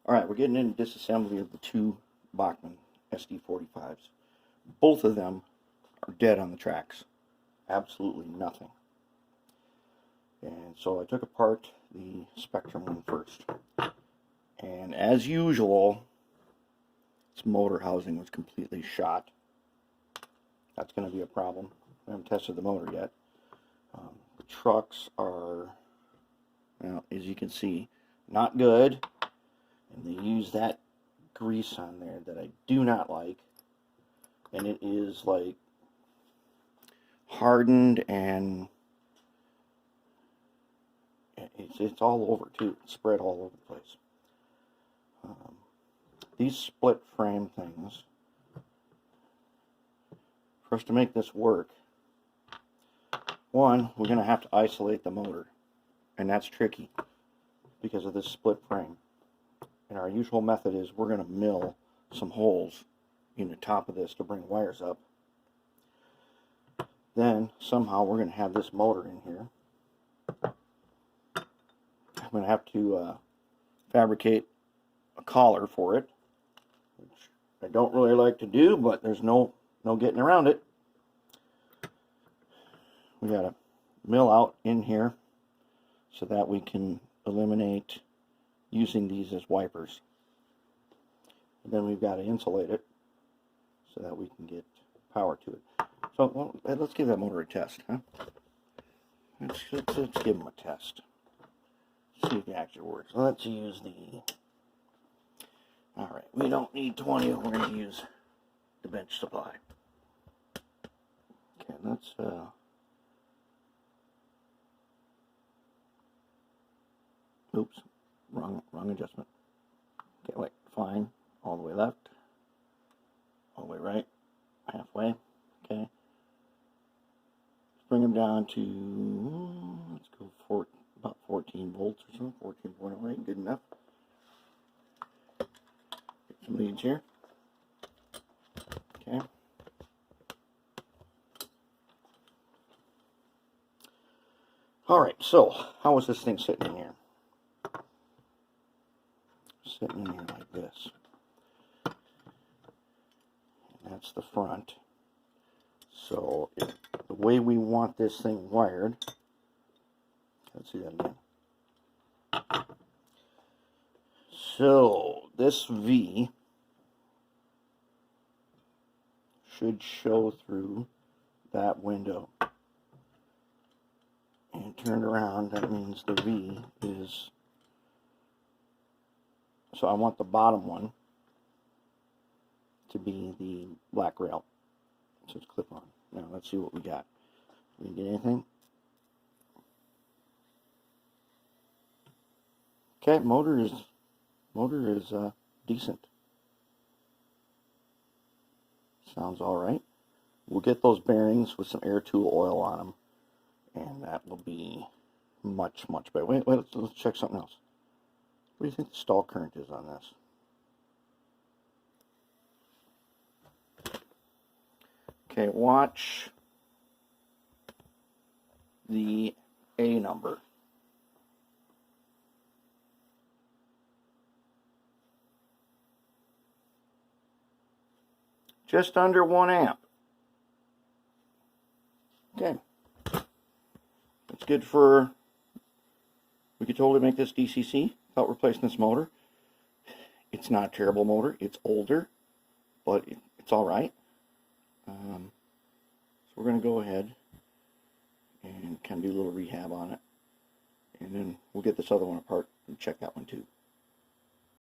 Alright, we're getting into disassembly of the two Bachmann SD45s. Both of them are dead on the tracks. Absolutely nothing. And so I took apart the Spectrum one first. And as usual, its motor housing was completely shot. That's going to be a problem. I haven't tested the motor yet. The trucks are, well, as you can see, not good. And they use that grease on there that I do not like. And it is like hardened, and it's all over too. It's spread all over the place. These split frame things, for us to make this work, one, we're going to have to isolate the motor, and that's tricky because of this split frame. And our usual method is we're going to mill some holes in the top of this to bring wires up. Then somehow we're going to have this motor in here. I'm going to have to fabricate a collar for it, which I don't really like to do, but there's no getting around it. We got to mill out in here so that we can eliminate using these as wipers. And then we've got to insulate it so that we can get power to it. So well, let's give that motor a test, huh? Let's give them a test. See if it actually works. Let's use the... Alright, we don't need 20, we're going to use the bench supply. Okay, let's... Oops, wrong adjustment. Okay, wait, fine. All the way left. All the way right. Halfway. Okay. Let's bring them down to, let's go about 14 volts or so. 14.08, good enough. Get some leads here. Okay. Alright, so how was this thing sitting in here? Sitting in here like this. And that's the front. So the way we want this thing wired, let's see that again. So this V should show through that window. And turned around, that means the V is, so I want the bottom one to be the black rail. So it's clip on. Now let's see what we got. We get anything? Okay, motor is decent. Sounds all right. We'll get those bearings with some air tool oil on them, and that will be much better. Wait, let's check something else. What do you think the stall current is on this? Okay, watch the A number. Just under 1 amp. Okay. That's good for, we could totally make this DCC without replacing this motor. It's not a terrible motor. It's older, but it's all right. So we're going to go ahead and kind of do a little rehab on it. And then we'll get this other one apart and check that one too.